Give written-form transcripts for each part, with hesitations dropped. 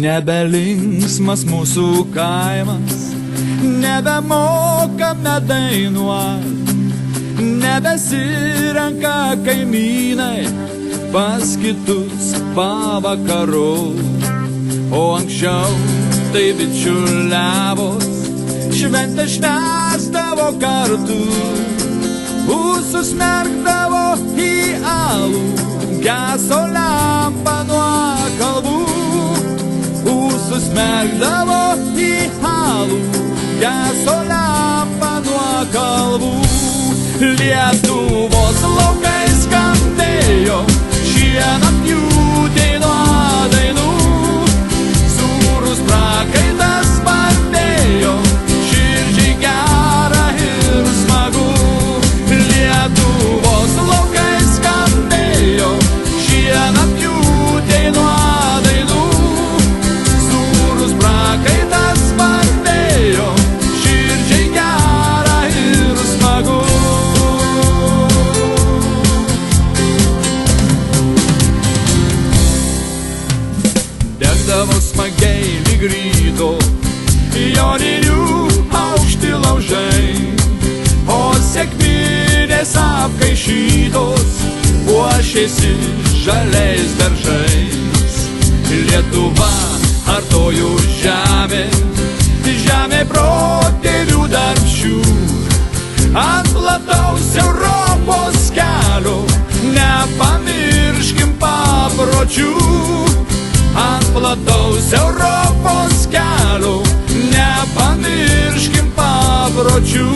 Nebelinksmas mūsų kaimas, nebemokame dainuot, nebesirenka kaimynai pas kitus pavakarų. O anksčiau tai bičiuliavos, šventę švęsdavo kartu, užsismerkdavo į alų, geso lempa nuo kalbų. Užsismerkdavo į alų, geso lempa nuo kalbų. Lietuvos laukai skambėjo šienapjūtė nuo dainų. Sūrus prakaitas spartėjo, širdžiai gera ir smagu. Lietuvos laukai skambėjo šienapjūtė nuo dainų. Sūrus prakaitas spartėjo, širdžiai gera ir smagu. Degdavo smagiai lyg ryto joninių aukšti laužai, o sekminės apkaišytos puošėsi žaliais beržais. Lietuva artojų žemė, žemė protėvių darbščių, ant plataus Europos kelio nepamirškim papročių. Ant plataus Europos kelio nepamirškim papročių.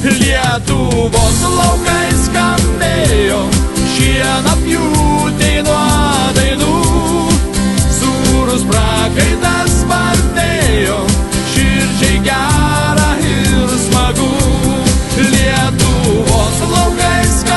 Lietuvos laukai skambėjo šienapjūtė nuo dainų. Sūrus prakaitas spartėjo, širdžiai gera ir smagu. Lietuvos laukai skambėjo